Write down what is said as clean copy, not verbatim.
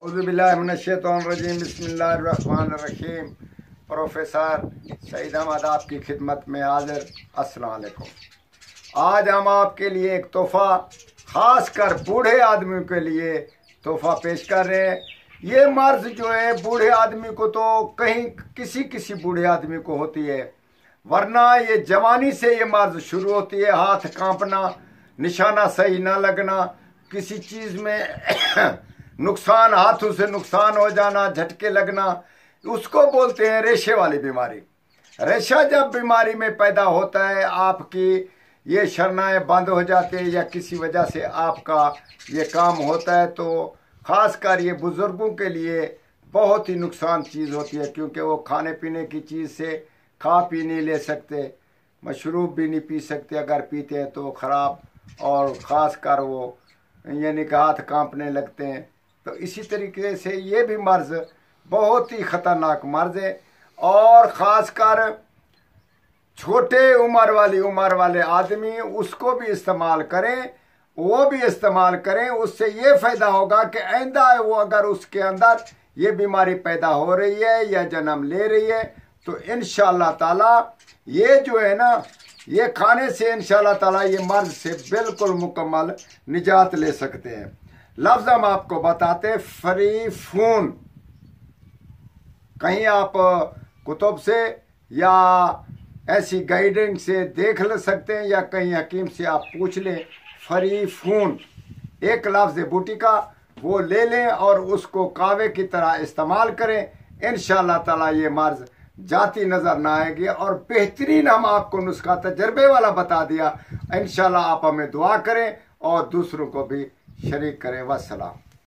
औज़ुबिल्लाहिमिनश्शैतानिर्रजीम बिस्मिल्लाहिर्रहमानिर्रहीम। प्रोफेसर सईद अहमद आपकी खिदमत में हाजिर। अस्सलाम वालेकुम। आज हम आपके लिए एक तोहफ़ा ख़ास कर बूढ़े आदमी के लिए तोहफ़ा पेश कर रहे हैं। ये मर्ज जो है बूढ़े आदमी को तो कहीं किसी बूढ़े आदमी को होती है, वरना ये जवानी से ये मर्ज शुरू होती है। हाथ कांपना, निशाना सही ना लगना, किसी चीज़ में नुकसान, हाथों से नुकसान हो जाना, झटके लगना, उसको बोलते हैं रेशे वाली बीमारी। रेशा जब बीमारी में पैदा होता है, आपकी ये शरनाएँ बंद हो जाते हैं या किसी वजह से आपका ये काम होता है, तो ख़ासकर ये बुज़ुर्गों के लिए बहुत ही नुकसान चीज़ होती है, क्योंकि वो खाने पीने की चीज़ से खा पी नहीं ले सकते, मशरूब भी नहीं पी सकते, अगर पीते हैं तो ख़राब, और ख़ास कर वो यानी कि हाथ कांपने लगते हैं। तो इसी तरीके से ये भी मर्ज बहुत ही ख़तरनाक मर्ज है, और ख़ास कर छोटे उम्र वाले आदमी उसको भी इस्तेमाल करें, वो भी इस्तेमाल करें। उससे ये फ़ायदा होगा कि आइंदा वो अगर उसके अंदर ये बीमारी पैदा हो रही है या जन्म ले रही है, तो इंशाअल्लाह ताला ये जो है ना, ये खाने से इंशाअल्लाह ताला ये मर्ज से बिल्कुल मुकम्मल निजात ले सकते हैं। लफ्ज़ हम आपको बताते, फरीफून। कहीं आप कुतुब से या ऐसी गाइडेंस से देख ले सकते हैं, या कहीं हकीम से आप पूछ लें। फरीफून एक लफ्ज़ बूटी का, वो ले लें और उसको कावे की तरह इस्तेमाल करें। इंशाअल्लाह ताला ये मर्ज जाती नज़र ना आएगी, और बेहतरीन हम आपको नुस्खा तजर्बे वाला बता दिया। इंशाअल्लाह आप हमें दुआ करें और दूसरों को भी शरीक करें। वस्सलाम।